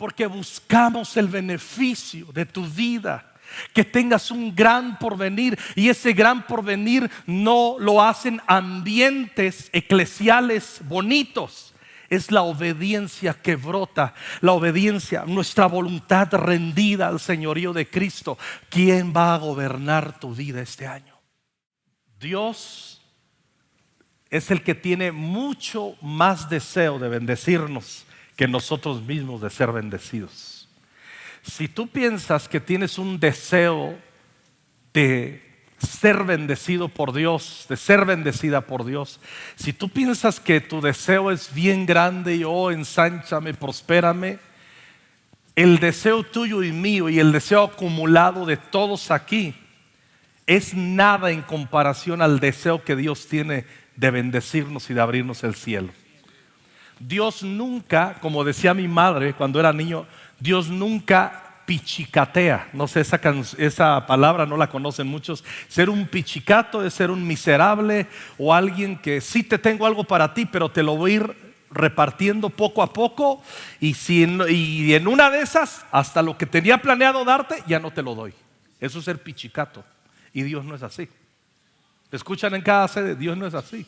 porque buscamos el beneficio de tu vida. Que tengas un gran porvenir, y ese gran porvenir no lo hacen ambientes eclesiales bonitos. Es la obediencia que brota, la obediencia, nuestra voluntad rendida al señorío de Cristo. ¿Quién va a gobernar tu vida este año? Dios es el que tiene mucho más deseo de bendecirnos que nosotros mismos de ser bendecidos. Si tú piensas que tienes un deseo de ser bendecido por Dios, de ser bendecida por Dios, si tú piensas que tu deseo es bien grande y ensánchame, prospérame, el deseo tuyo y mío y el deseo acumulado de todos aquí es nada en comparación al deseo que Dios tiene de bendecirnos y de abrirnos el cielo. Dios nunca, como decía mi madre cuando era niño, Dios nunca pichicatea. No sé, esa palabra no la conocen muchos. Ser un pichicato es ser un miserable o alguien que sí te tengo algo para ti, pero te lo voy a ir repartiendo poco a poco, y en una de esas hasta lo que tenía planeado darte ya no te lo doy. Eso es ser pichicato, y Dios no es así. ¿Escuchan en cada sede? Dios no es así.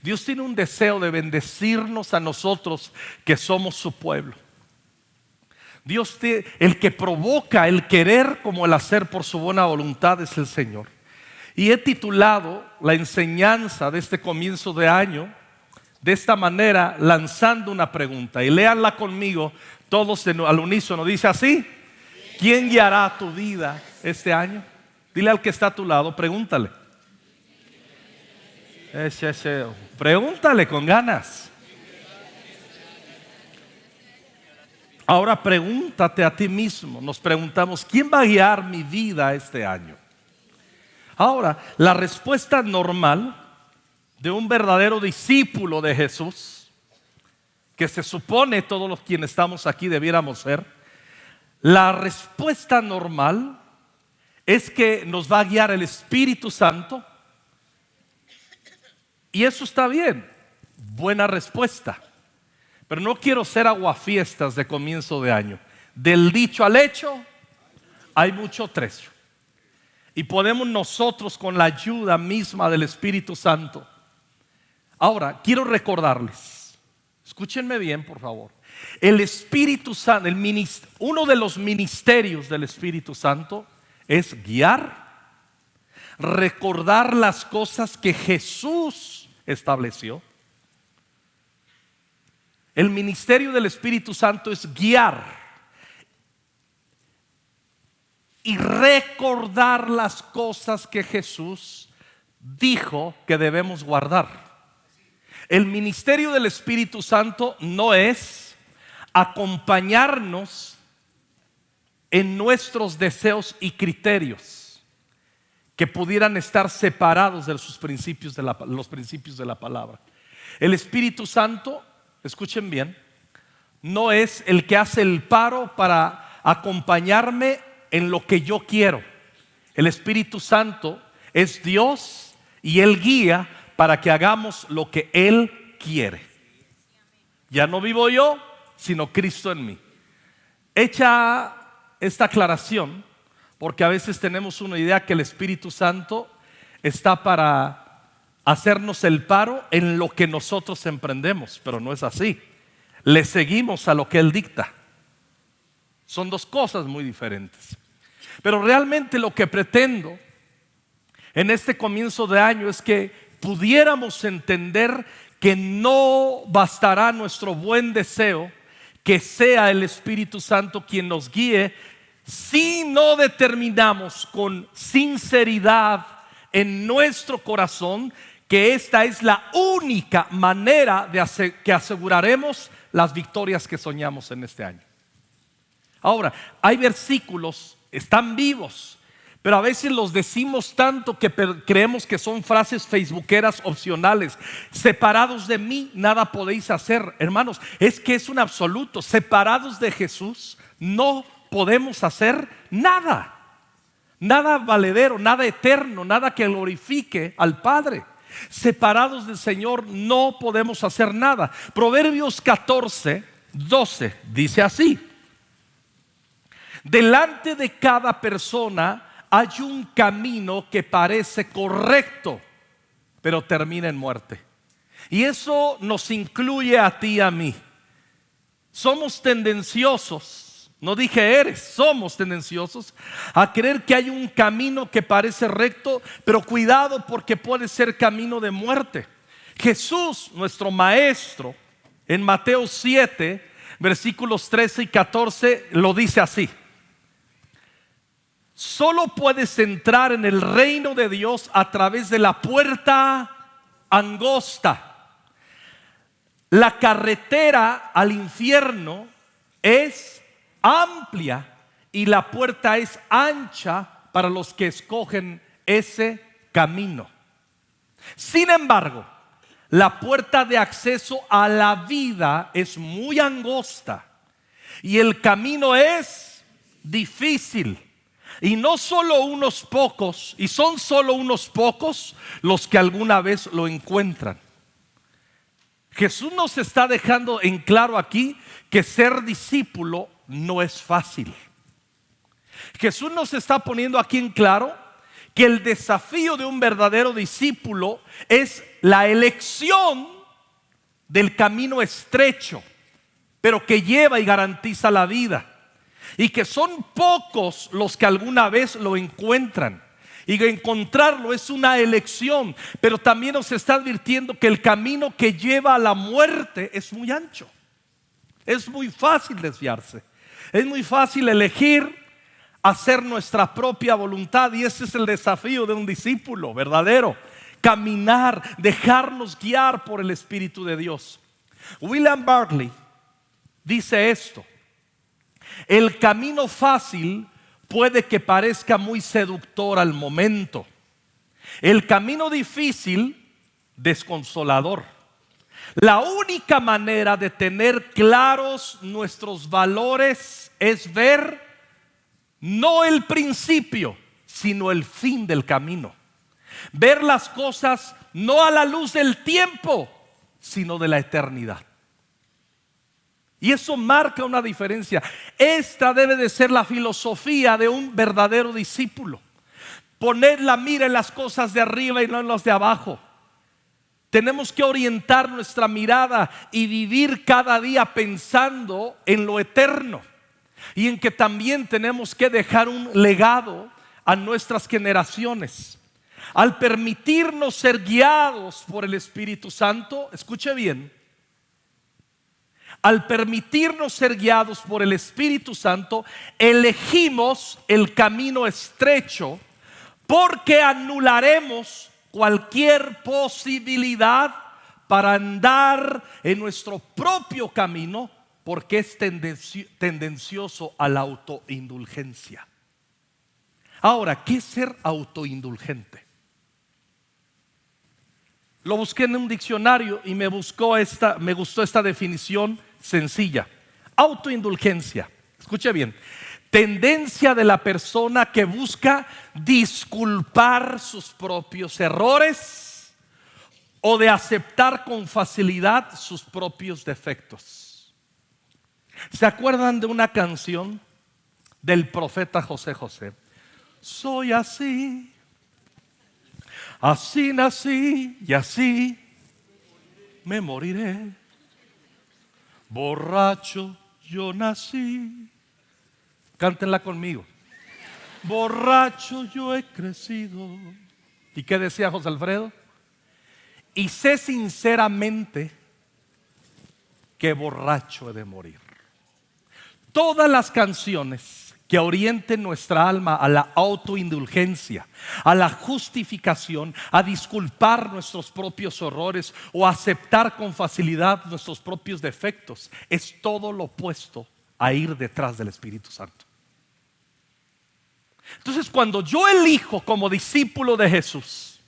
Dios tiene un deseo de bendecirnos a nosotros que somos su pueblo. Dios, el que provoca el querer como el hacer por su buena voluntad es el Señor. Y he titulado la enseñanza de este comienzo de año de esta manera, lanzando una pregunta. Y léanla conmigo todos al unísono. Dice así: ¿quién guiará tu vida este año? Dile al que está a tu lado, pregúntale. Pregúntale con ganas. Ahora pregúntate a ti mismo. Nos preguntamos: ¿quién va a guiar mi vida este año? Ahora, la respuesta normal de un verdadero discípulo de Jesús, que se supone todos los quienes estamos aquí debiéramos ser, la respuesta normal es que nos va a guiar el Espíritu Santo. Y eso está bien, buena respuesta. Pero no quiero ser aguafiestas de comienzo de año. Del dicho al hecho hay mucho trecho. Y podemos nosotros, con la ayuda misma del Espíritu Santo. Ahora, quiero recordarles, escúchenme bien por favor. El Espíritu Santo, uno de los ministerios del Espíritu Santo es guiar, recordar las cosas que Jesús estableció. El ministerio del Espíritu Santo es guiar y recordar las cosas que Jesús dijo que debemos guardar. El ministerio del Espíritu Santo no es acompañarnos en nuestros deseos y criterios que pudieran estar separados de los principios de la palabra. El Espíritu Santo, escuchen bien, no es el que hace el paro para acompañarme en lo que yo quiero. El Espíritu Santo es Dios y Él guía para que hagamos lo que Él quiere. Ya no vivo yo, sino Cristo en mí. Hecha esta aclaración, porque a veces tenemos una idea que el Espíritu Santo está para hacernos el paro en lo que nosotros emprendemos, pero no es así. Le seguimos a lo que Él dicta. Son dos cosas muy diferentes. Pero realmente lo que pretendo en este comienzo de año es que pudiéramos entender que no bastará nuestro buen deseo, que sea el Espíritu Santo quien nos guíe, si no determinamos con sinceridad en nuestro corazón que esta es la única manera que aseguraremos las victorias que soñamos en este año. Ahora, hay versículos, están vivos, pero a veces los decimos tanto que creemos que son frases facebookeras opcionales. Separados de mí, nada podéis hacer. Hermanos, es que es un absoluto. Separados de Jesús, no podemos hacer nada. Nada valedero, nada eterno, nada que glorifique al Padre. Separados del Señor no podemos hacer nada. Proverbios 14:12 dice así: Delante de cada persona hay un camino que parece correcto, pero termina en muerte. Y eso nos incluye a ti y a mí. Somos tendenciosos, no dije eres, somos tendenciosos a creer que hay un camino que parece recto, pero cuidado porque puede ser camino de muerte. Jesús, nuestro maestro, en Mateo 7, versículos 13 y 14, lo dice así: solo puedes entrar en el reino de Dios a través de la puerta angosta. La carretera al infierno es amplia y la puerta es ancha para los que escogen ese camino. Sin embargo, la puerta de acceso a la vida es muy angosta y el camino es difícil. Y no solo unos pocos, y son solo unos pocos los que alguna vez lo encuentran. Jesús nos está dejando en claro aquí que ser discípulo no es fácil. Jesús nos está poniendo aquí en claro que el desafío de un verdadero discípulo es la elección del camino estrecho, pero que lleva y garantiza la vida. Y que son pocos los que alguna vez lo encuentran. Y encontrarlo es una elección. Pero también nos está advirtiendo que el camino que lleva a la muerte es muy ancho. Es muy fácil desviarse. Es muy fácil elegir hacer nuestra propia voluntad. Y ese es el desafío de un discípulo verdadero: caminar, dejarnos guiar por el Espíritu de Dios. William Barclay dice esto: el camino fácil puede que parezca muy seductor al momento. El camino difícil, desconsolador. La única manera de tener claros nuestros valores es ver no el principio, sino el fin del camino. Ver las cosas no a la luz del tiempo, sino de la eternidad. Y eso marca una diferencia. Esta debe de ser la filosofía de un verdadero discípulo. Poner la mira en las cosas de arriba y no en las de abajo. Tenemos que orientar nuestra mirada y vivir cada día pensando en lo eterno. Y en que también tenemos que dejar un legado a nuestras generaciones. Al permitirnos ser guiados por el Espíritu Santo, escuche bien. Al permitirnos ser guiados por el Espíritu Santo, elegimos el camino estrecho porque anularemos cualquier posibilidad para andar en nuestro propio camino, porque es tendencioso a la autoindulgencia. Ahora, ¿qué es ser autoindulgente? Lo busqué en un diccionario y me gustó esta definición sencilla. Autoindulgencia, escuche bien: tendencia de la persona que busca disculpar sus propios errores o de aceptar con facilidad sus propios defectos. ¿Se acuerdan de una canción del profeta José José? Soy así, así nací y así me moriré. Borracho yo nací. Cántenla conmigo. Borracho yo he crecido. ¿Y qué decía José Alfredo? Y sé sinceramente que borracho he de morir. Todas las canciones que orienten nuestra alma a la autoindulgencia, a la justificación, a disculpar nuestros propios errores o a aceptar con facilidad nuestros propios defectos, es todo lo opuesto a ir detrás del Espíritu Santo. Entonces, cuando yo elijo como discípulo de Jesús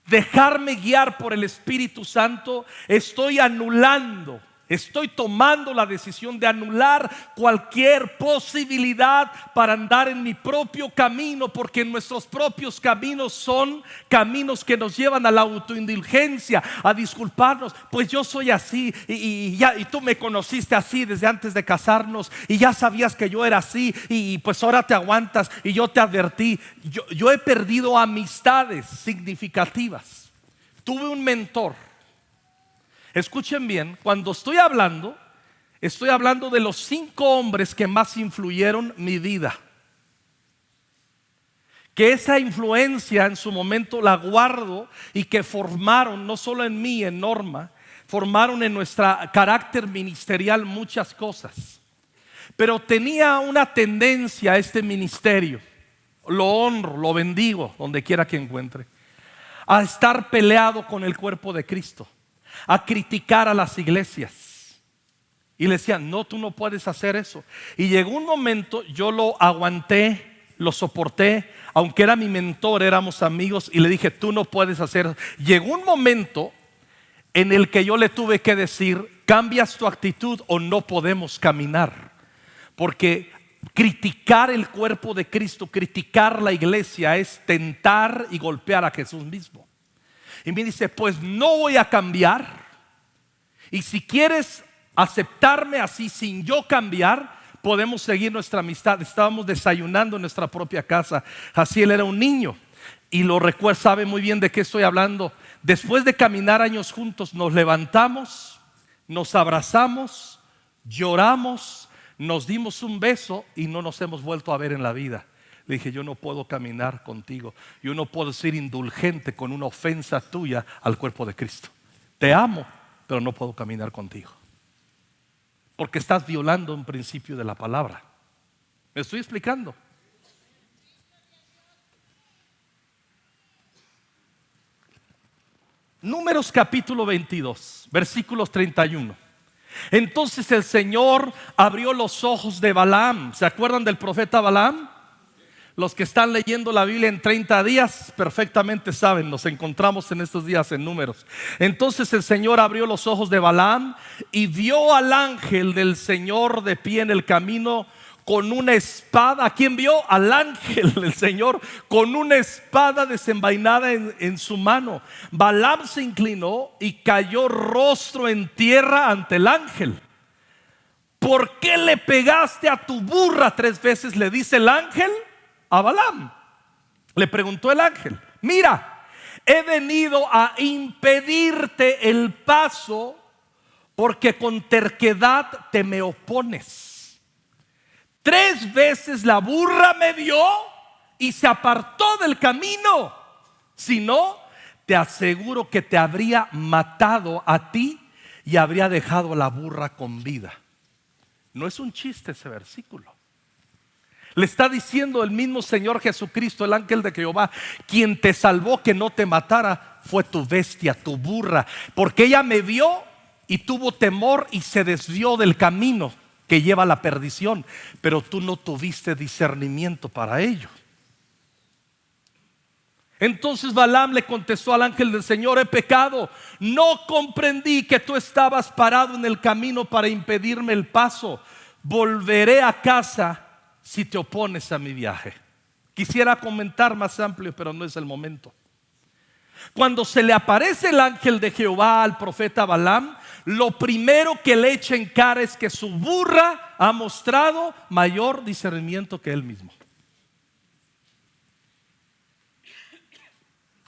dejarme guiar por el Espíritu Santo, estoy anulando Estoy tomando la decisión de anular cualquier posibilidad para andar en mi propio camino, porque nuestros propios caminos son caminos que nos llevan a la autoindulgencia, a disculparnos. Pues yo soy así y tú me conociste así desde antes de casarnos y ya sabías que yo era así y pues ahora te aguantas y yo te advertí. Yo he perdido amistades significativas. Tuve un mentor. Escuchen bien, cuando estoy hablando de los 5 hombres que más influyeron mi vida. Que esa influencia en su momento la guardo y que formaron, no solo en mí, en Norma, formaron en nuestro carácter ministerial muchas cosas. Pero tenía una tendencia a este ministerio, lo honro, lo bendigo, donde quiera que encuentre, a estar peleado con el cuerpo de Cristo, a criticar a las iglesias. Y le decían, no, tú no puedes hacer eso. Y llegó un momento, yo lo aguanté, lo soporté, aunque era mi mentor, éramos amigos, y le dije, tú no puedes hacer eso. Llegó un momento en el que yo le tuve que decir, cambias tu actitud o no podemos caminar. Porque criticar el cuerpo de Cristo, criticar la iglesia, es tentar y golpear a Jesús mismo. Y me dice, pues no voy a cambiar. Y si quieres aceptarme así sin yo cambiar, podemos seguir nuestra amistad. Estábamos desayunando en nuestra propia casa. Así él era un niño. Y lo recuerda, sabe muy bien de qué estoy hablando. Después de caminar años juntos, nos levantamos, nos abrazamos, lloramos, nos dimos un beso y no nos hemos vuelto a ver en la vida. Le dije, yo no puedo caminar contigo. Yo no puedo ser indulgente con una ofensa tuya al cuerpo de Cristo. Te amo, pero no puedo caminar contigo. Porque estás violando un principio de la palabra. ¿Me estoy explicando? Números capítulo 22, versículos 31. Entonces el Señor abrió los ojos de Balaam. ¿Se acuerdan del profeta Balaam? Los que están leyendo la Biblia en 30 días perfectamente saben, nos encontramos en estos días en Números. Entonces el Señor abrió los ojos de Balaam y vio al ángel del Señor de pie en el camino con una espada. ¿A quién vio? Al ángel del Señor con una espada desenvainada en su mano. Balaam se inclinó y cayó rostro en tierra ante el ángel. ¿Por qué le pegaste a tu burra 3 veces? Le dice el ángel a Balaam. Le preguntó el ángel, mira, he venido a impedirte el paso porque con terquedad te me opones. 3 veces la burra me vio y se apartó del camino. Si no, te aseguro que te habría matado a ti y habría dejado a la burra con vida. No es un chiste ese versículo. Le está diciendo el mismo Señor Jesucristo, el ángel de Jehová, quien te salvó que no te matara fue tu bestia, tu burra, porque ella me vio y tuvo temor y se desvió del camino que lleva a la perdición, pero tú no tuviste discernimiento para ello. Entonces Balaam le contestó al ángel del Señor, he pecado, no comprendí que tú estabas parado en el camino para impedirme el paso. Volveré a casa si te opones a mi viaje. Quisiera comentar más amplio, pero no es el momento. Cuando se le aparece el ángel de Jehová al profeta Balaam, lo primero que le echa en cara es que su burra ha mostrado mayor discernimiento que él mismo.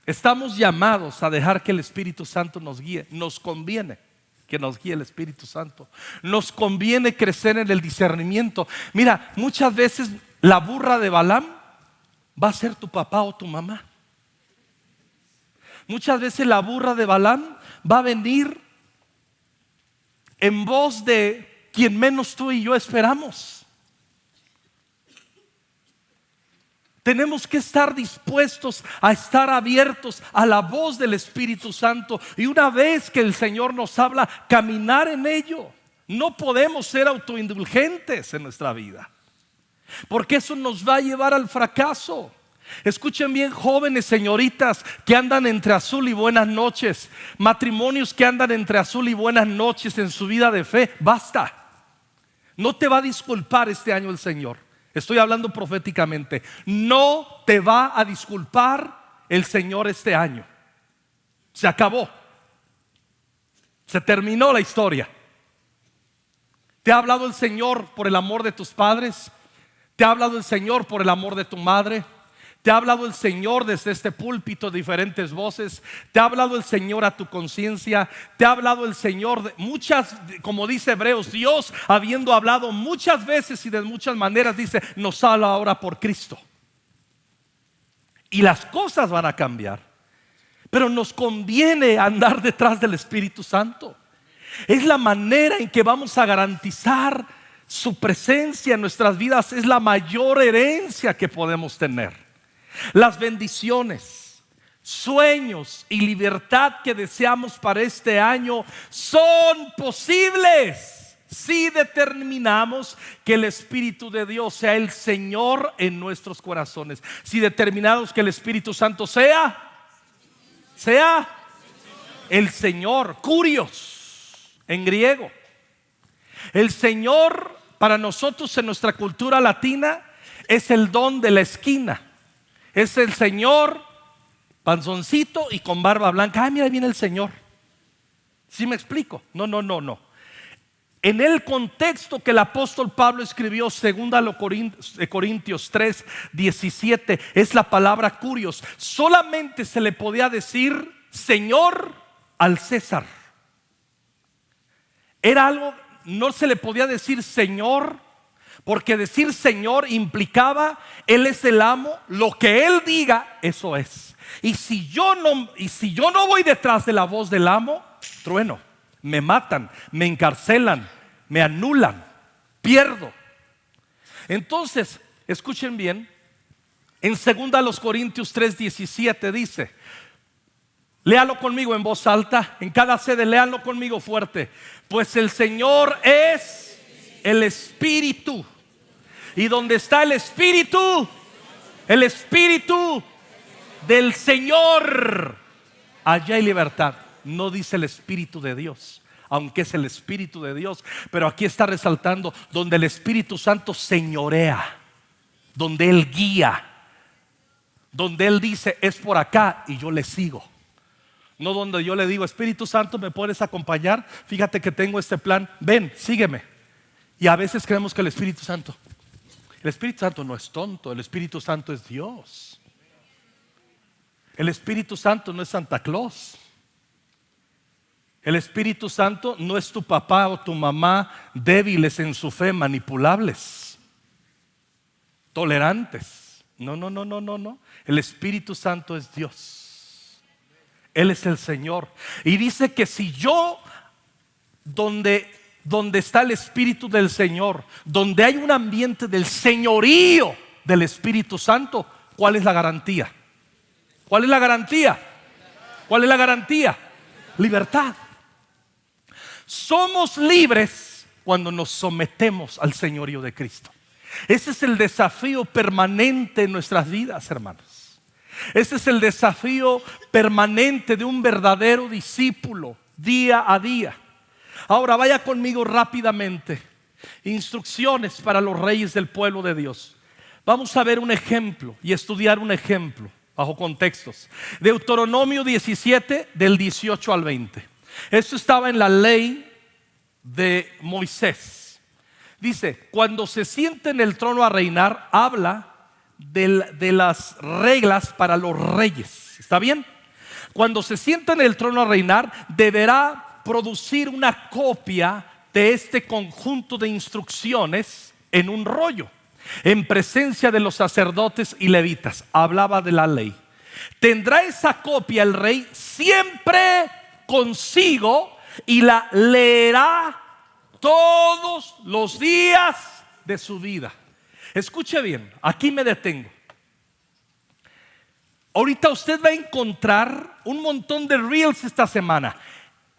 Estamos llamados a dejar que el Espíritu Santo nos guíe. Nos conviene que nos guíe el Espíritu Santo. Nos conviene crecer en el discernimiento. Mira, muchas veces la burra de Balaam va a ser tu papá o tu mamá. Muchas veces la burra de Balaam va a venir en voz de quien menos tú y yo esperamos. Tenemos que estar dispuestos a estar abiertos a la voz del Espíritu Santo. Y una vez que el Señor nos habla, caminar en ello. No podemos ser autoindulgentes en nuestra vida, porque eso nos va a llevar al fracaso. Escuchen bien, jóvenes, señoritas que andan entre azul y buenas noches, matrimonios que andan entre azul y buenas noches en su vida de fe. Basta. No te va a disculpar este año el Señor. Estoy hablando proféticamente. No te va a disculpar el Señor este año. Se acabó. Se terminó la historia. ¿Te ha hablado el Señor por el amor de tus padres? ¿Te ha hablado el Señor por el amor de tu madre? ¿Te ha hablado el Señor desde este púlpito de diferentes voces? ¿Te ha hablado el Señor a tu conciencia? ¿Te ha hablado el Señor de muchas, como dice Hebreos, Dios habiendo hablado muchas veces y de muchas maneras, dice, nos habla ahora por Cristo? Y las cosas van a cambiar, pero nos conviene andar detrás del Espíritu Santo. Es la manera en que vamos a garantizar su presencia en nuestras vidas. Es la mayor herencia que podemos tener. Las bendiciones, sueños y libertad que deseamos para este año son posibles si determinamos que el Espíritu de Dios sea el Señor en nuestros corazones. Si determinamos que el Espíritu Santo sea el Señor, kurios en griego. El Señor para nosotros en nuestra cultura latina es el don de la esquina. Es el Señor panzoncito y con barba blanca. Ay, mira, ahí viene el Señor. ¿Sí me explico? No. En el contexto que el apóstol Pablo escribió, 2 Corintios 3, 17, es la palabra kurios. Solamente se le podía decir Señor al César. Era algo, no se le podía decir Señor, porque decir Señor implicaba Él es el amo, lo que Él diga, eso es. Y si yo no voy detrás de la voz del amo, trueno, me matan, me encarcelan, me anulan, pierdo. Entonces, escuchen bien, en 2 Corintios 3, 17 dice, léalo conmigo en voz alta, en cada sede léalo conmigo fuerte. Pues el Señor es el Espíritu. Y donde está el Espíritu del Señor, allá hay libertad. No dice el Espíritu de Dios, aunque es el Espíritu de Dios, pero aquí está resaltando donde el Espíritu Santo señorea, donde Él guía, donde Él dice es por acá y yo le sigo. No donde yo le digo Espíritu Santo, ¿me puedes acompañar? Fíjate que tengo este plan, ven, sígueme. Y a veces creemos que el Espíritu Santo no es tonto, el Espíritu Santo es Dios. El Espíritu Santo no es Santa Claus. El Espíritu Santo no es tu papá o tu mamá débiles en su fe, manipulables, tolerantes. No. El Espíritu Santo es Dios. Él es el Señor. Y dice que si yo, donde está el Espíritu del Señor, donde hay un ambiente del señorío del Espíritu Santo, ¿cuál es la garantía? ¿Cuál es la garantía? ¿Cuál es la garantía? Libertad. Somos libres cuando nos sometemos al señorío de Cristo. Ese es el desafío permanente en nuestras vidas, hermanos. Ese es el desafío permanente de un verdadero discípulo día a día. Ahora vaya conmigo rápidamente. Instrucciones para los reyes del pueblo de Dios. Vamos a ver un ejemplo y estudiar un ejemplo bajo contextos. Deuteronomio 17 del 18 al 20. Esto estaba en la ley de Moisés. Dice, cuando se siente en el trono a reinar, habla de las reglas para los reyes. ¿Está bien? Cuando se sienta en el trono a reinar, deberá producir una copia de este conjunto de instrucciones en un rollo, en presencia de los sacerdotes y levitas. Hablaba de la ley. Tendrá esa copia el rey siempre consigo y la leerá todos los días de su vida. Escuche bien, aquí me detengo. Ahorita usted va a encontrar un montón de reels esta semana.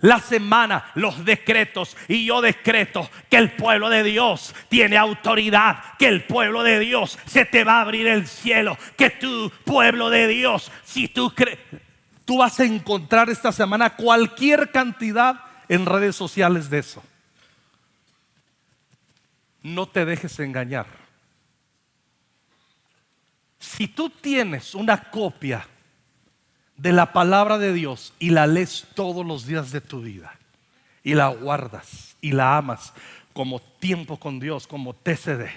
la semana, los decretos. Y yo decreto que el pueblo de Dios tiene autoridad, que el pueblo de Dios se te va a abrir el cielo, que tu pueblo de Dios, si tú crees, tú vas a encontrar esta semana cualquier cantidad en redes sociales de eso. No te dejes engañar. Si tú tienes una copia de la palabra de Dios y la lees todos los días de tu vida y la guardas y la amas como tiempo con Dios, como TCD,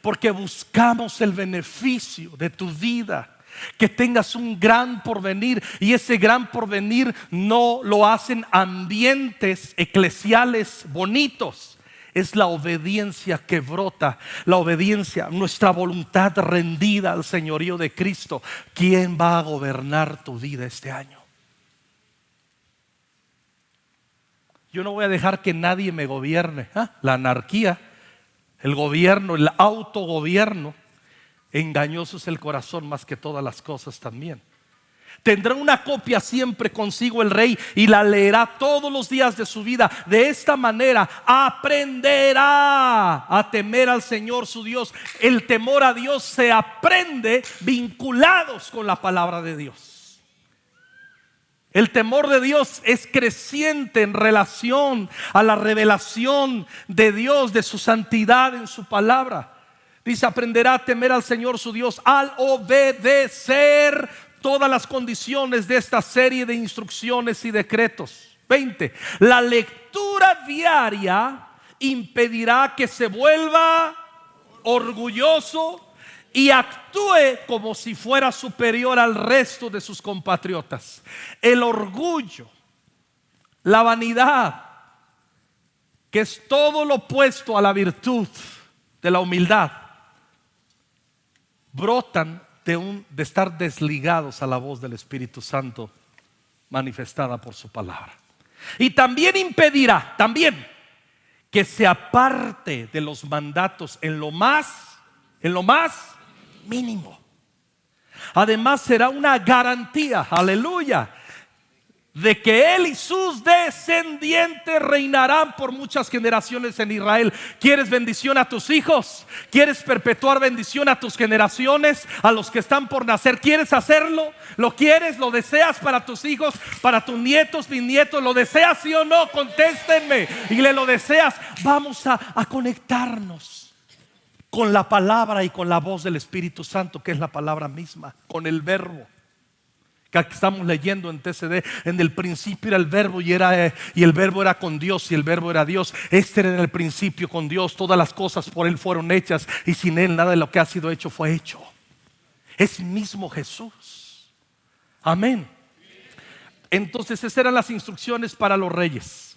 porque buscamos el beneficio de tu vida, que tengas un gran porvenir, y ese gran porvenir no lo hacen ambientes eclesiales bonitos. Es la obediencia que brota, la obediencia, nuestra voluntad rendida al señorío de Cristo. ¿Quién va a gobernar tu vida este año? Yo no voy a dejar que nadie me gobierne. La anarquía, el gobierno, el autogobierno. Engañoso es el corazón más que todas las cosas también. Tendrá una copia siempre consigo el rey y la leerá todos los días de su vida. De esta manera aprenderá a temer al Señor su Dios. El temor a Dios se aprende vinculados con la palabra de Dios. El temor de Dios es creciente en relación a la revelación de Dios, de su santidad en su palabra. Dice, aprenderá a temer al Señor su Dios al obedecer todas las condiciones de esta serie de instrucciones y decretos. 20. La lectura diaria impedirá que se vuelva orgulloso y actúe como si fuera superior al resto de sus compatriotas. El orgullo, la vanidad, que es todo lo opuesto a la virtud de la humildad, brotan de estar desligados a la voz del Espíritu Santo manifestada por su palabra. Y también impedirá que se aparte de los mandatos en lo más mínimo. Además será una garantía, aleluya, de que él y sus descendientes reinarán por muchas generaciones en Israel. ¿Quieres bendición a tus hijos? ¿Quieres perpetuar bendición a tus generaciones, a los que están por nacer? ¿Quieres hacerlo? ¿Lo quieres? ¿Lo deseas para tus hijos, para tus nietos, bisnietos? ¿Lo deseas, sí o no? Contéstenme. Y lo deseas. Vamos a conectarnos con la palabra y con la voz del Espíritu Santo, que es la palabra misma, con el verbo que estamos leyendo en TCD. En el principio era el verbo y el verbo era con Dios y el verbo era Dios. Este era en el principio con Dios. Todas las cosas por Él fueron hechas y sin Él nada de lo que ha sido hecho fue hecho. Es mismo Jesús. Amén. Entonces esas eran las instrucciones para los reyes.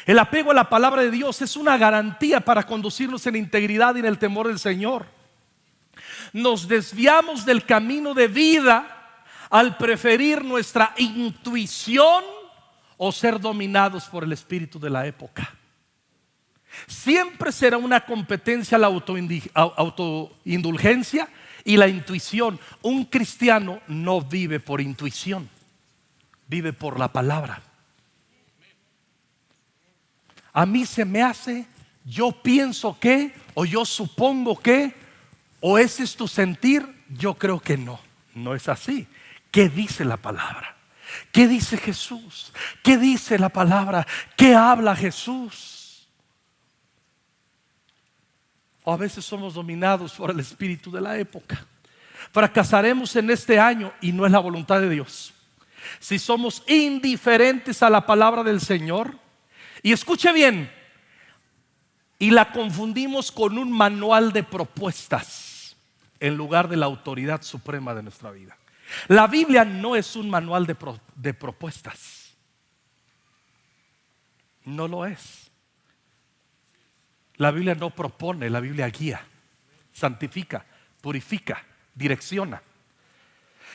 El apego a la palabra de Dios es una garantía para conducirnos en integridad y en el temor del Señor. Nos desviamos del camino de vida al preferir nuestra intuición o ser dominados por el espíritu de la época. Siempre será una competencia la autoindulgencia y la intuición. Un cristiano no vive por intuición, vive por la palabra. A mí se me hace, yo pienso que, o yo supongo que, o ese es tu sentir. Yo creo que no es así. ¿Qué dice la palabra? ¿Qué dice Jesús? ¿Qué dice la palabra? ¿Qué habla Jesús? O a veces somos dominados por el espíritu de la época. Fracasaremos en este año y no es la voluntad de Dios. Si somos indiferentes a la palabra del Señor, y escuche bien, y la confundimos con un manual de propuestas en lugar de la autoridad suprema de nuestra vida. La Biblia no es un manual de propuestas. No lo es. La Biblia no propone, la Biblia guía, santifica, purifica, direcciona.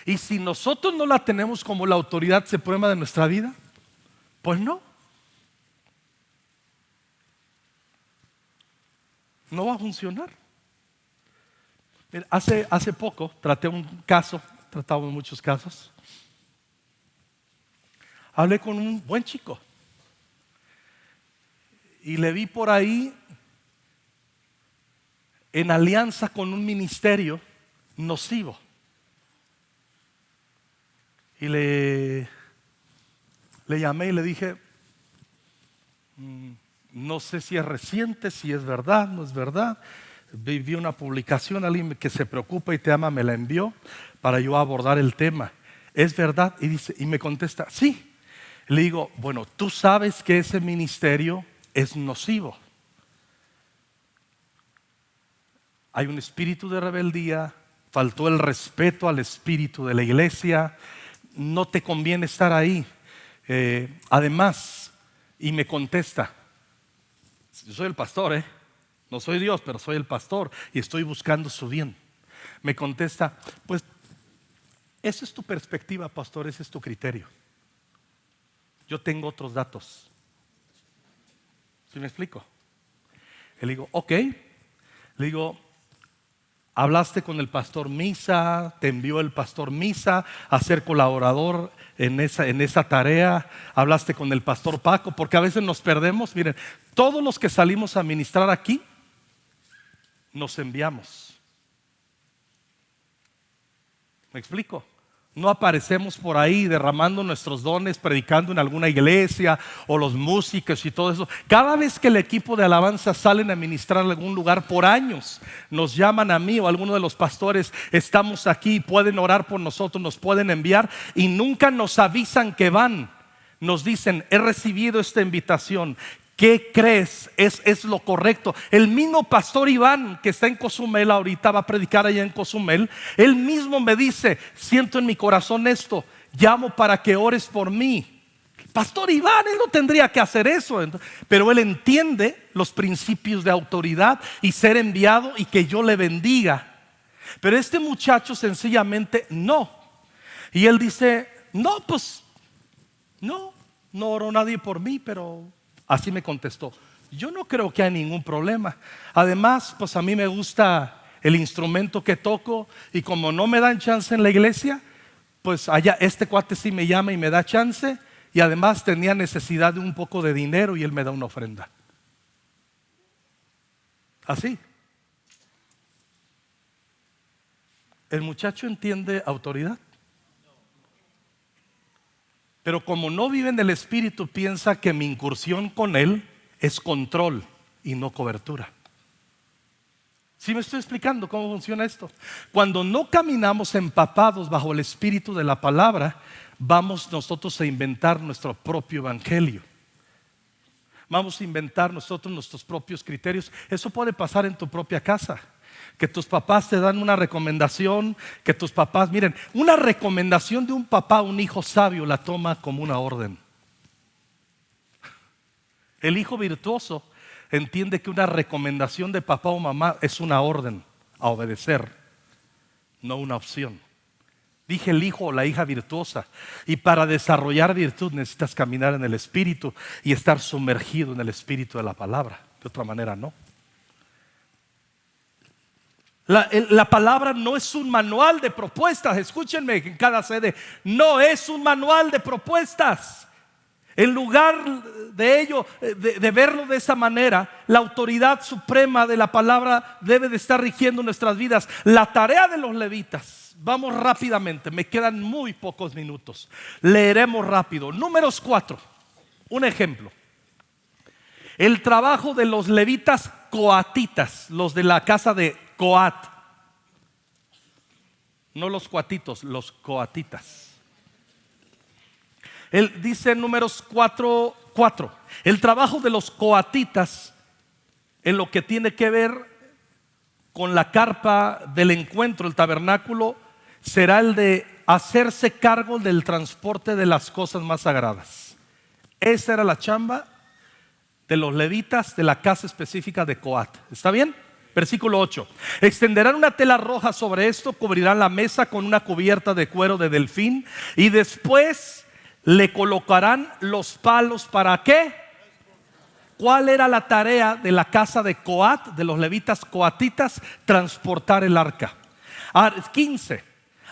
Y si nosotros no la tenemos como la autoridad suprema de nuestra vida, pues no va a funcionar. Hace poco traté un caso. Tratamos muchos casos. Hablé con un buen chico, y le vi por ahí en alianza con un ministerio nocivo. Y le llamé y le dije, no sé si es reciente, si es verdad, no es verdad. Vi una publicación, alguien que se preocupa y te ama me la envió para yo abordar el tema. ¿Es verdad? Y me contesta, sí. Le digo, bueno, tú sabes que ese ministerio es nocivo. Hay un espíritu de rebeldía, faltó el respeto al espíritu de la iglesia, no te conviene estar ahí. Además, y me contesta, yo soy el pastor, no soy Dios, pero soy el pastor y estoy buscando su bien. Me contesta, pues esa es tu perspectiva, pastor, ese es tu criterio. Yo tengo otros datos. ¿Sí me explico? Le digo, ok. Le digo, hablaste con el pastor Misa, te envió el pastor Misa a ser colaborador en esa tarea. Hablaste con el pastor Paco, porque a veces nos perdemos. Miren, todos los que salimos a ministrar aquí, nos enviamos. ¿Me explico? No aparecemos por ahí derramando nuestros dones, predicando en alguna iglesia o los músicos y todo eso. Cada vez que el equipo de alabanza salen a ministrar en algún lugar por años, nos llaman a mí o a alguno de los pastores, estamos aquí, pueden orar por nosotros, nos pueden enviar y nunca nos avisan que van. Nos dicen, he recibido esta invitación. ¿Qué crees? Es lo correcto. El mismo pastor Iván que está en Cozumel ahorita, va a predicar allá en Cozumel. Él mismo me dice, siento en mi corazón esto, llamo para que ores por mí. Pastor Iván, él no tendría que hacer eso, pero él entiende los principios de autoridad y ser enviado y que yo le bendiga. Pero este muchacho sencillamente no. Y él dice, no, pues no oró nadie por mí, pero así me contestó. Yo no creo que haya ningún problema. Además, pues a mí me gusta el instrumento que toco y como no me dan chance en la iglesia, pues allá este cuate sí me llama y me da chance y además tenía necesidad de un poco de dinero y él me da una ofrenda. Así. El muchacho entiende autoridad. Pero como no vive en el Espíritu, piensa que mi incursión con él es control y no cobertura. ¿Sí me estoy explicando cómo funciona esto? Cuando no caminamos empapados bajo el Espíritu de la palabra, vamos nosotros a inventar nuestro propio evangelio. Vamos a inventar nosotros nuestros propios criterios. Eso puede pasar en tu propia casa. Que tus papás te dan una recomendación, que tus papás, miren, una recomendación de un papá a un hijo sabio la toma como una orden. El hijo virtuoso entiende que una recomendación de papá o mamá es una orden a obedecer, no una opción. Dije el hijo o la hija virtuosa. Y para desarrollar virtud necesitas caminar en el Espíritu y estar sumergido en el Espíritu de la palabra. De otra manera no. La palabra no es un manual de propuestas. Escúchenme, en cada sede no es un manual de propuestas. En lugar de ello, de verlo de esa manera, la autoridad suprema de la palabra debe de estar rigiendo nuestras vidas. La tarea de los levitas, vamos rápidamente, me quedan muy pocos minutos, leeremos rápido. Números 4, un ejemplo. El trabajo de los levitas coatitas, los de la casa de Coat, no los coatitos, los coatitas. Él dice en Números 4:4, el trabajo de los coatitas en lo que tiene que ver con la carpa del encuentro, el tabernáculo, será el de hacerse cargo del transporte de las cosas más sagradas. Esa era la chamba de los levitas de la casa específica de Coat. ¿Está bien? Versículo 8. Extenderán una tela roja sobre esto, cubrirán la mesa con una cubierta de cuero de delfín y después le colocarán los palos. ¿Para qué? ¿Cuál era la tarea de la casa de Coat, de los levitas coatitas? Transportar el arca. 15.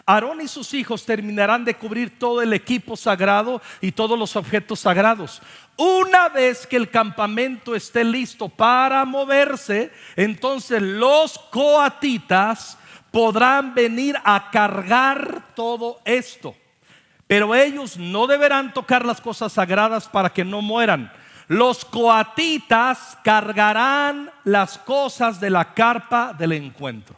Aarón y sus hijos terminarán de cubrir todo el equipo sagrado y todos los objetos sagrados. Una vez que el campamento esté listo para moverse, entonces los coatitas podrán venir a cargar todo esto. Pero ellos no deberán tocar las cosas sagradas para que no mueran. Los coatitas cargarán las cosas de la carpa del encuentro.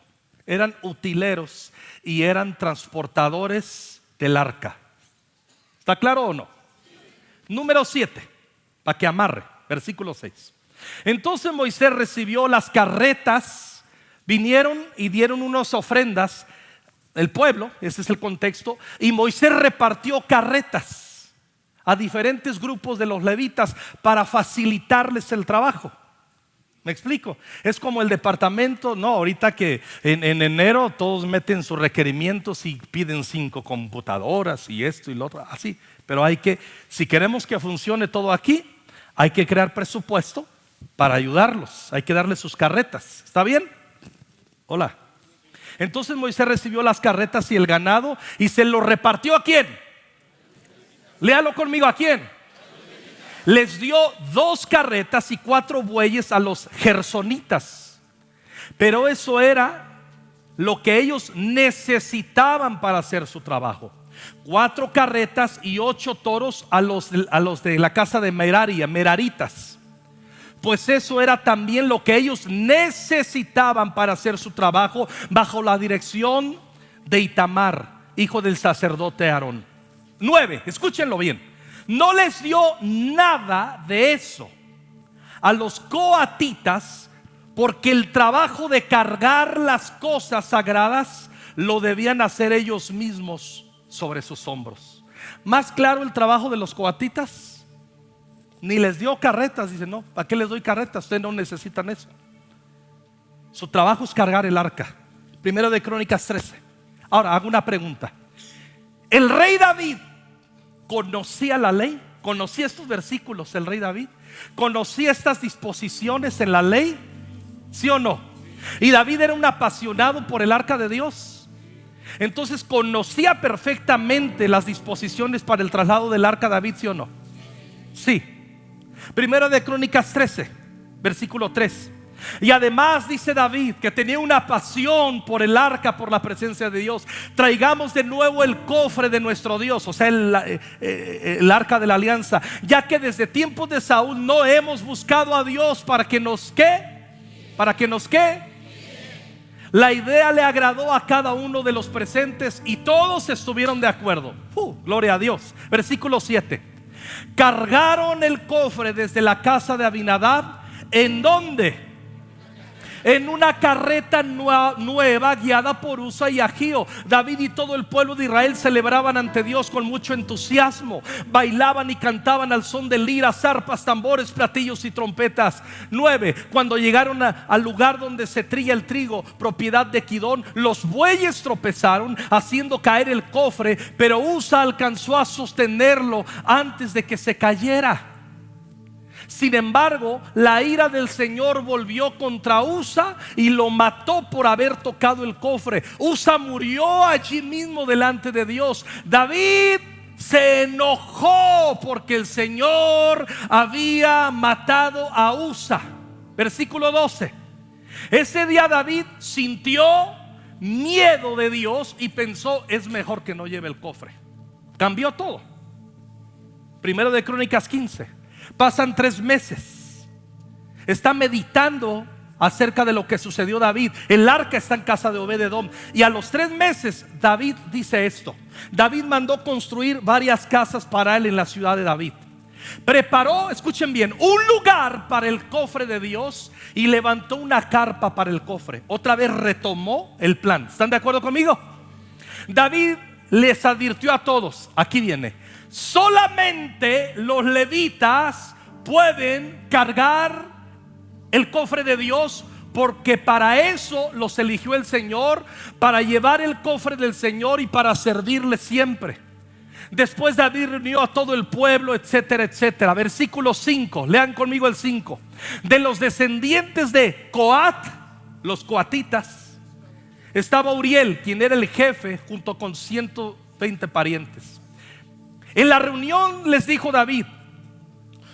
Eran utileros y eran transportadores del arca. ¿Está claro o no? Número 7, para que amarre, versículo 6. Entonces Moisés recibió las carretas, vinieron y dieron unas ofrendas, el pueblo, ese es el contexto, y Moisés repartió carretas a diferentes grupos de los levitas para facilitarles el trabajo. ¿Me explico? Es como el departamento, no, ahorita que en enero todos meten sus requerimientos y piden 5 computadoras y esto y lo otro, así. Pero hay que, si queremos que funcione todo aquí, hay que crear presupuesto para ayudarlos. Hay que darles sus carretas. ¿Está bien? Hola. Entonces Moisés recibió las carretas y el ganado y se lo repartió ¿a quién? Léalo conmigo, ¿a quién? Les dio 2 carretas y 4 bueyes a los gersonitas. Pero eso era lo que ellos necesitaban para hacer su trabajo. 4 carretas y 8 toros a los de la casa de meraritas. Pues eso era también lo que ellos necesitaban para hacer su trabajo bajo la dirección de Itamar, hijo del sacerdote Aarón. 9, escúchenlo bien. No les dio nada de eso a los coatitas, porque el trabajo de cargar las cosas sagradas lo debían hacer ellos mismos sobre sus hombros. Más claro el trabajo de los coatitas, ni les dio carretas. Dice, no, ¿para qué les doy carretas? Ustedes no necesitan eso. Su trabajo es cargar el arca. Primero de Crónicas 13. Ahora hago una pregunta. El rey David conocía la ley, conocía estos versículos. El rey David conocía estas disposiciones en la ley, ¿sí o no? Y David era un apasionado por el arca de Dios. Entonces conocía perfectamente las disposiciones para el traslado del arca David, ¿sí o no? Sí. Primero de Crónicas 13, versículo 3. Y además dice David que tenía una pasión por el arca, por la presencia de Dios. Traigamos de nuevo el cofre de nuestro Dios, o sea el arca de la alianza, ya que desde tiempos de Saúl no hemos buscado a Dios para que nos La idea le agradó a cada uno de los presentes y todos estuvieron de acuerdo. Gloria a Dios. Versículo 7. Cargaron el cofre desde la casa de Abinadab. ¿En dónde? En una carreta nueva guiada por Usa y Agío. David y todo el pueblo de Israel celebraban ante Dios con mucho entusiasmo. Bailaban y cantaban al son de liras, arpas, tambores, platillos y trompetas. 9. Cuando llegaron al lugar donde se trilla el trigo, propiedad de Kidón, los bueyes tropezaron, haciendo caer el cofre, pero Usa alcanzó a sostenerlo antes de que se cayera. Sin embargo, la ira del Señor volvió contra Usa y lo mató por haber tocado el cofre. Usa murió allí mismo delante de Dios. David se enojó porque el Señor había matado a Usa. Versículo 12. Ese día David sintió miedo de Dios y pensó, es mejor que no lleve el cofre. Cambió todo. Primero de Crónicas 15. Pasan 3 meses. Está meditando acerca de lo que sucedió David. El arca está en casa de Obed-edom. Y a los 3 meses David dice esto. David mandó construir varias casas para él en la ciudad de David. Preparó, escuchen bien, un lugar para el cofre de Dios y levantó una carpa para el cofre. Otra vez retomó el plan. ¿Están de acuerdo conmigo? David les advirtió a todos. Aquí viene. Solamente los levitas pueden cargar el cofre de Dios, porque para eso los eligió el Señor, para llevar el cofre del Señor y para servirle siempre. Después David reunió a todo el pueblo, etcétera, etcétera. Versículo 5, lean conmigo el 5. De los descendientes de Coat, los coatitas, estaba Uriel, quien era el jefe, junto con 120 parientes. En la reunión les dijo David: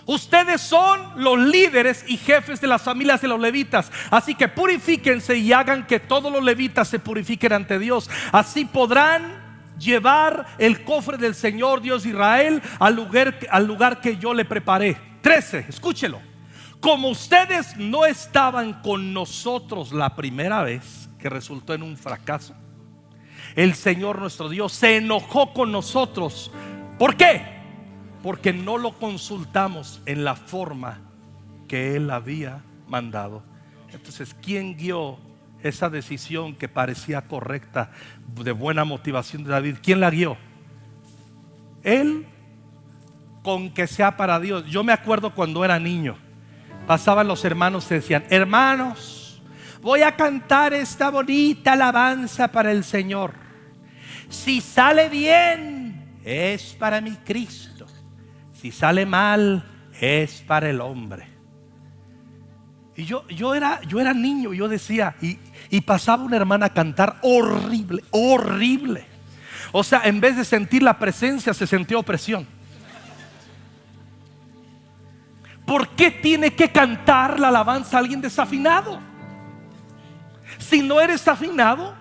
ustedes son los líderes y jefes de las familias de los levitas, así que purifíquense y hagan que todos los levitas se purifiquen ante Dios. Así podrán llevar el cofre del Señor Dios de Israel al lugar que yo le preparé. 13, escúchelo. Como ustedes no estaban con nosotros la primera vez, que resultó en un fracaso, el Señor nuestro Dios se enojó con nosotros. ¿Por qué? Porque no lo consultamos en la forma que Él había mandado. Entonces, ¿quién guió esa decisión que parecía correcta, de buena motivación de David? ¿Quién la guió? Él, con que sea para Dios. Yo me acuerdo cuando era niño, pasaban los hermanos y decían: hermanos, voy a cantar esta bonita alabanza para el Señor. Si sale bien, es para mi Cristo. Si sale mal, es para el hombre. Y yo era niño, yo decía, y pasaba una hermana a cantar horrible, horrible. O sea, en vez de sentir la presencia, se sentía opresión. ¿Por qué tiene que cantar la alabanza alguien desafinado? Si no eres afinado,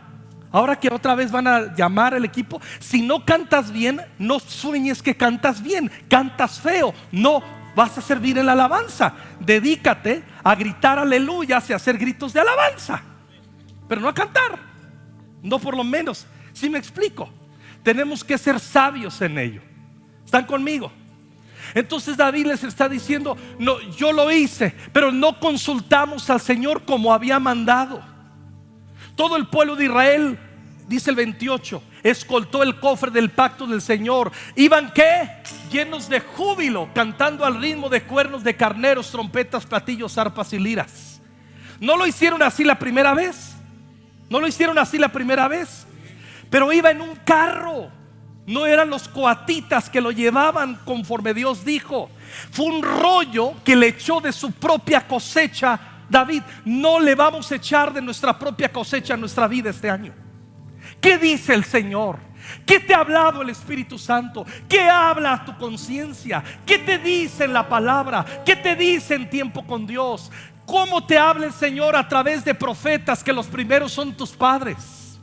ahora que otra vez van a llamar al equipo, si no cantas bien, no sueñes que cantas bien, cantas feo, no vas a servir en la alabanza. Dedícate a gritar aleluyas y a hacer gritos de alabanza, pero no a cantar. No, por lo menos, si me explico, tenemos que ser sabios en ello. ¿Están conmigo? Entonces David les está diciendo: no, yo lo hice, pero no consultamos al Señor como había mandado. Todo el pueblo de Israel, dice el 28, escoltó el cofre del pacto del Señor. Iban ¿qué? Llenos de júbilo, cantando al ritmo de cuernos de carneros, trompetas, platillos, arpas y liras. No lo hicieron así la primera vez. No lo hicieron así la primera vez. Pero iba en un carro. No eran los coatitas que lo llevaban conforme Dios dijo. Fue un rollo que le echó de su propia cosecha David. No le vamos a echar de nuestra propia cosecha a nuestra vida este año. ¿Qué dice el Señor? ¿Qué te ha hablado el Espíritu Santo? ¿Qué habla tu conciencia? ¿Qué te dice en la palabra? ¿Qué te dice en tiempo con Dios? ¿Cómo te habla el Señor a través de profetas, que los primeros son tus padres,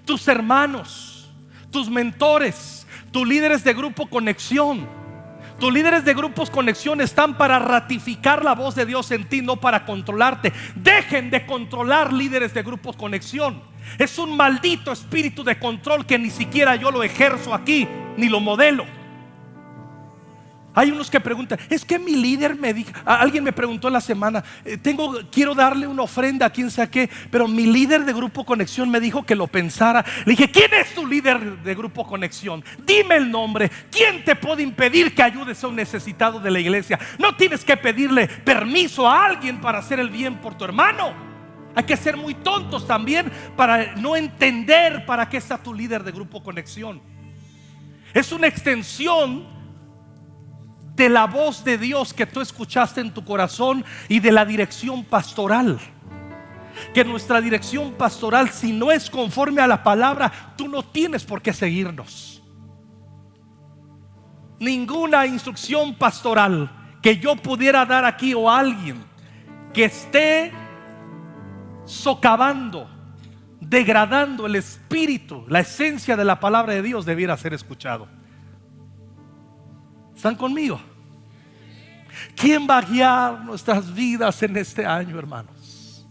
tus hermanos, tus mentores, tus líderes de grupo Conexión? Tus líderes de grupos Conexión están para ratificar la voz de Dios en ti, no para controlarte. Dejen de controlar líderes de grupos Conexión. Es un maldito espíritu de control que ni siquiera yo lo ejerzo aquí, ni lo modelo. Hay unos que preguntan: es que mi líder me dijo, alguien me preguntó en la semana, quiero darle una ofrenda a quien saqué, pero mi líder de grupo Conexión me dijo que lo pensara. Le dije: ¿quién es tu líder de grupo Conexión? Dime el nombre. ¿Quién te puede impedir que ayudes a un necesitado de la iglesia? No tienes que pedirle permiso a alguien para hacer el bien por tu hermano. Hay que ser muy tontos también para no entender para qué está tu líder de grupo Conexión. Es una extensión de la voz de Dios que tú escuchaste en tu corazón y de la dirección pastoral. Que nuestra dirección pastoral, si no es conforme a la palabra, tú no tienes por qué seguirnos. Ninguna instrucción pastoral que yo pudiera dar aquí, o alguien que esté socavando, degradando el espíritu, la esencia de la palabra de Dios, debiera ser escuchado. ¿Están conmigo? ¿Quién va a guiar nuestras vidas en este año, hermanos?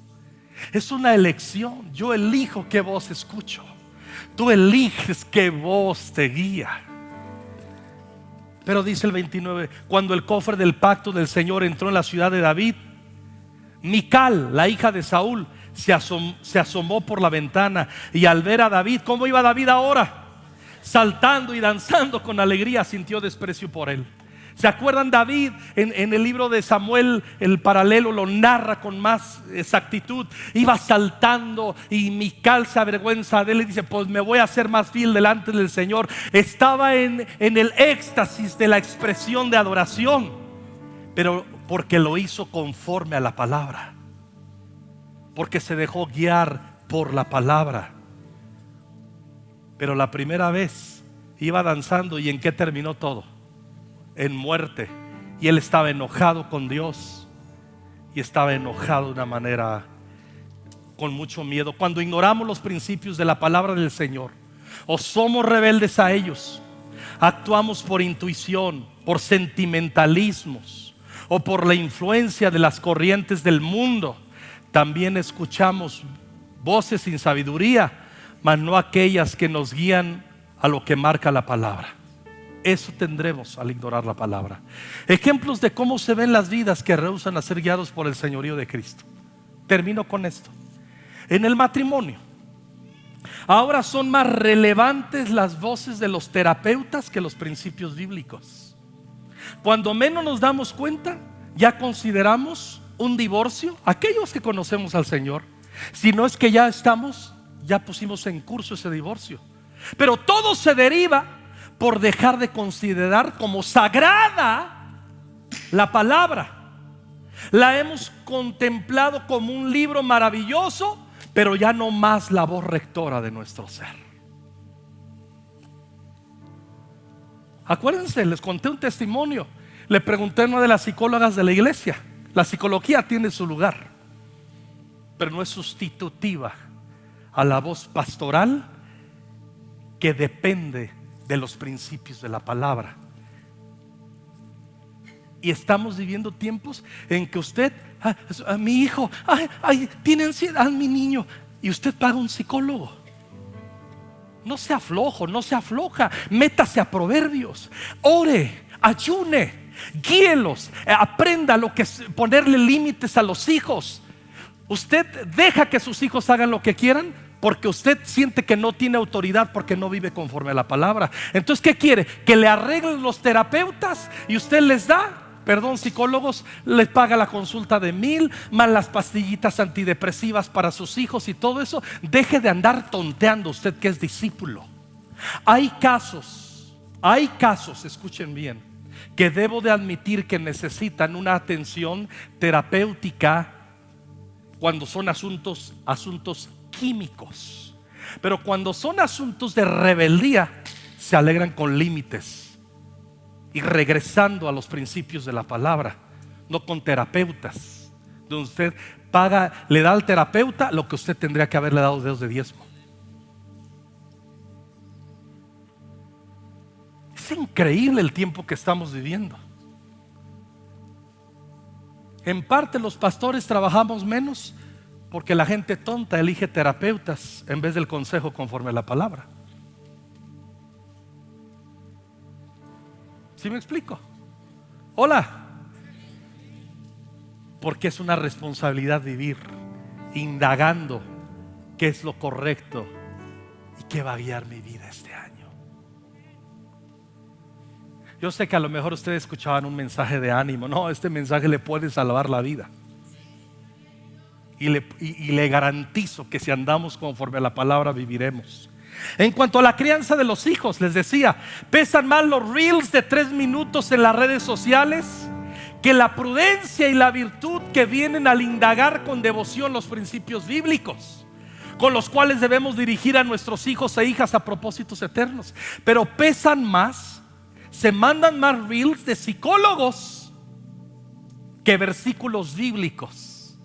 Es una elección. Yo elijo qué voz escucho. Tú eliges qué voz te guía. Pero dice el 29: cuando el cofre del pacto del Señor entró en la ciudad de David, Mical, la hija de Saúl, se asomó por la ventana, y al ver a David, ¿cómo iba David ahora? Saltando y danzando con alegría, sintió desprecio por él. ¿Se acuerdan? David en el libro de Samuel, el paralelo lo narra con más exactitud. Iba saltando y Mical se avergüenza de él y dice: pues me voy a hacer más fiel delante del Señor. Estaba en el éxtasis de la expresión de adoración, pero porque lo hizo conforme a la palabra, porque se dejó guiar por la palabra. Pero la primera vez iba danzando, ¿y en qué terminó todo? En muerte. Y él estaba enojado con Dios, y estaba enojado de una manera con mucho miedo. Cuando ignoramos los principios de la palabra del Señor, o somos rebeldes a ellos, actuamos por intuición, por sentimentalismos o por la influencia de las corrientes del mundo, también escuchamos voces sin sabiduría, mas no aquellas que nos guían a lo que marca la palabra. Eso tendremos al ignorar la palabra. Ejemplos de cómo se ven las vidas que rehúsan a ser guiados por el señorío de Cristo. Termino con esto. En el matrimonio, ahora son más relevantes las voces de los terapeutas que los principios bíblicos. Cuando menos nos damos cuenta, ya consideramos un divorcio, aquellos que conocemos al Señor, si no es que ya pusimos en curso ese divorcio. Pero todo se deriva por dejar de considerar como sagrada la palabra. La hemos contemplado como un libro maravilloso, pero ya no más la voz rectora de nuestro ser. Acuérdense, les conté un testimonio. Le pregunté a una de las psicólogas de la iglesia. La psicología tiene su lugar, pero no es sustitutiva a la voz pastoral que depende de los principios de la palabra. Y estamos viviendo tiempos en que usted, mi hijo, tiene ansiedad, mi niño, y usted paga un psicólogo. No sea flojo, no sea floja. Métase a Proverbios, ore, ayune, guíelos, aprenda lo que es ponerle límites a los hijos. Usted deja que sus hijos hagan lo que quieran porque usted siente que no tiene autoridad, porque no vive conforme a la palabra. Entonces, ¿qué quiere? Que le arreglen los terapeutas y usted les da, psicólogos, les paga la consulta de 1,000, más las pastillitas antidepresivas para sus hijos y todo eso. Deje de andar tonteando usted que es discípulo. Hay casos, escuchen bien, que debo de admitir que necesitan una atención terapéutica cuando son asuntos químicos. Pero cuando son asuntos de rebeldía, se alegran con límites y regresando a los principios de la palabra, no con terapeutas donde usted paga, le da al terapeuta lo que usted tendría que haberle dado de diezmo. Es increíble el tiempo que estamos viviendo. En parte los pastores trabajamos menos porque la gente tonta elige terapeutas en vez del consejo conforme a la palabra. ¿Sí me explico? Hola. Porque es una responsabilidad vivir indagando qué es lo correcto y qué va a guiar mi vida este año. Yo sé que a lo mejor ustedes escuchaban un mensaje de ánimo. No, este mensaje le puede salvar la vida. Y le garantizo que si andamos conforme a la palabra viviremos. En cuanto a la crianza de los hijos, les decía, pesan más los reels de 3 minutos en las redes sociales que la prudencia y la virtud que vienen al indagar con devoción los principios bíblicos, con los cuales debemos dirigir a nuestros hijos e hijas a propósitos eternos. Pero pesan más, se mandan más reels de psicólogos que versículos bíblicos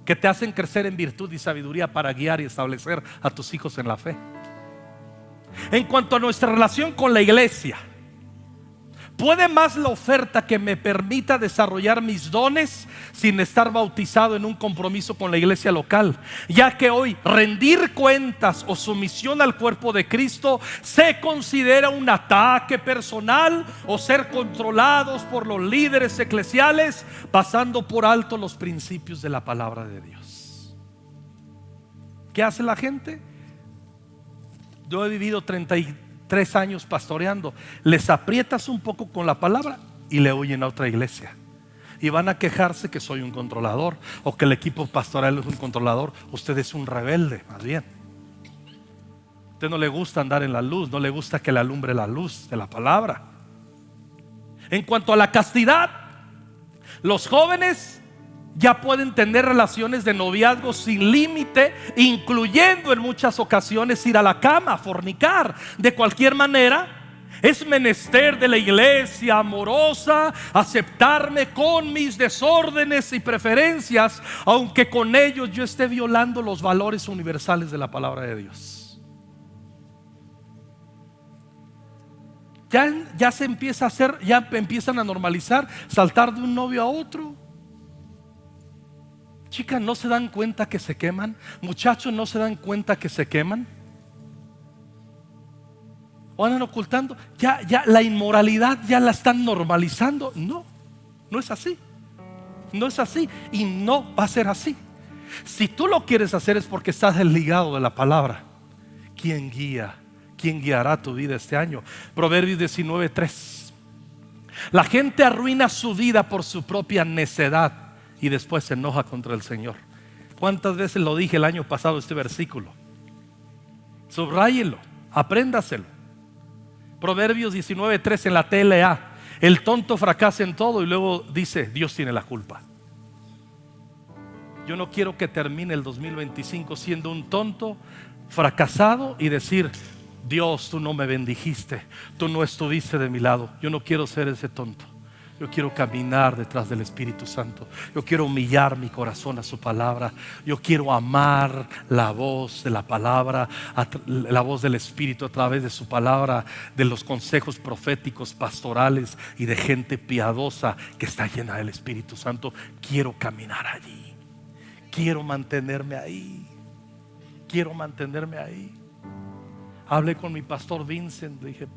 que te hacen crecer en virtud y sabiduría para guiar y establecer a tus hijos en la fe. En cuanto a nuestra relación con la iglesia, ¿puede más la oferta que me permita desarrollar mis dones sin estar bautizado en un compromiso con la iglesia local? Ya que hoy rendir cuentas o sumisión al cuerpo de Cristo se considera un ataque personal o ser controlados por los líderes eclesiales, pasando por alto los principios de la palabra de Dios. ¿Qué hace la gente? Yo he vivido 33 años pastoreando. Les aprietas un poco con la palabra y le huyen a otra iglesia y van a quejarse que soy un controlador o que el equipo pastoral es un controlador. Usted es un rebelde, más bien. A usted no le gusta andar en la luz, no le gusta que le alumbre la luz de la palabra. En cuanto a la castidad, los jóvenes Ya pueden tener relaciones de noviazgo sin límite, incluyendo en muchas ocasiones ir a la cama, fornicar. De cualquier manera, es menester de la iglesia amorosa aceptarme con mis desórdenes y preferencias, aunque con ellos yo esté violando los valores universales de la palabra de Dios. Ya se empieza a hacer, ya empiezan a normalizar saltar de un novio a otro. Chicas, ¿no se dan cuenta que se queman? Muchachos, ¿no se dan cuenta que se queman? ¿O andan ocultando? Ya la inmoralidad ya la están normalizando. No, no es así. No es así y no va a ser así. Si tú lo quieres hacer es porque estás desligado de la palabra. ¿Quién guía? ¿Quién guiará tu vida este año? Proverbios 19:3. La gente arruina su vida por su propia necedad y después se enoja contra el Señor. ¿Cuántas veces lo dije el año pasado este versículo? Subráyelo, apréndaselo. Proverbios 19:3 en la TLA. El tonto fracasa en todo y luego dice: Dios tiene la culpa. Yo no quiero que termine el 2025 siendo un tonto fracasado y decir: Dios, tú no me bendijiste, tú no estuviste de mi lado. Yo no quiero ser ese tonto. Yo quiero caminar detrás del Espíritu Santo. Yo quiero humillar mi corazón a su palabra. Yo quiero amar la voz de la palabra, la voz del Espíritu a través de su palabra, de los consejos proféticos, pastorales y de gente piadosa que está llena del Espíritu Santo. Quiero caminar allí. Quiero mantenerme ahí. Quiero mantenerme ahí. Hablé con mi pastor Vincent. Le dije: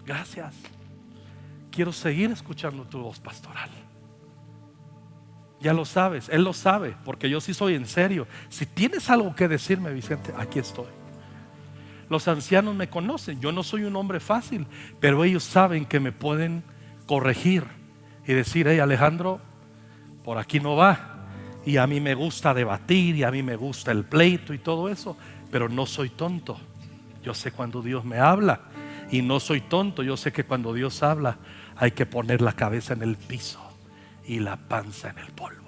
gracias. Quiero seguir escuchando tu voz pastoral. Ya lo sabes, él lo sabe, porque yo sí soy en serio. Si tienes algo que decirme, Vicente, aquí estoy. Los ancianos me conocen. Yo no soy un hombre fácil, pero ellos saben que me pueden corregir y decir: hey, Alejandro, por aquí no va. Y a mí me gusta debatir y a mí me gusta el pleito y todo eso, pero no soy tonto. Yo sé cuando Dios me habla y no soy tonto. Yo sé que cuando Dios habla hay que poner la cabeza en el piso y la panza en el polvo.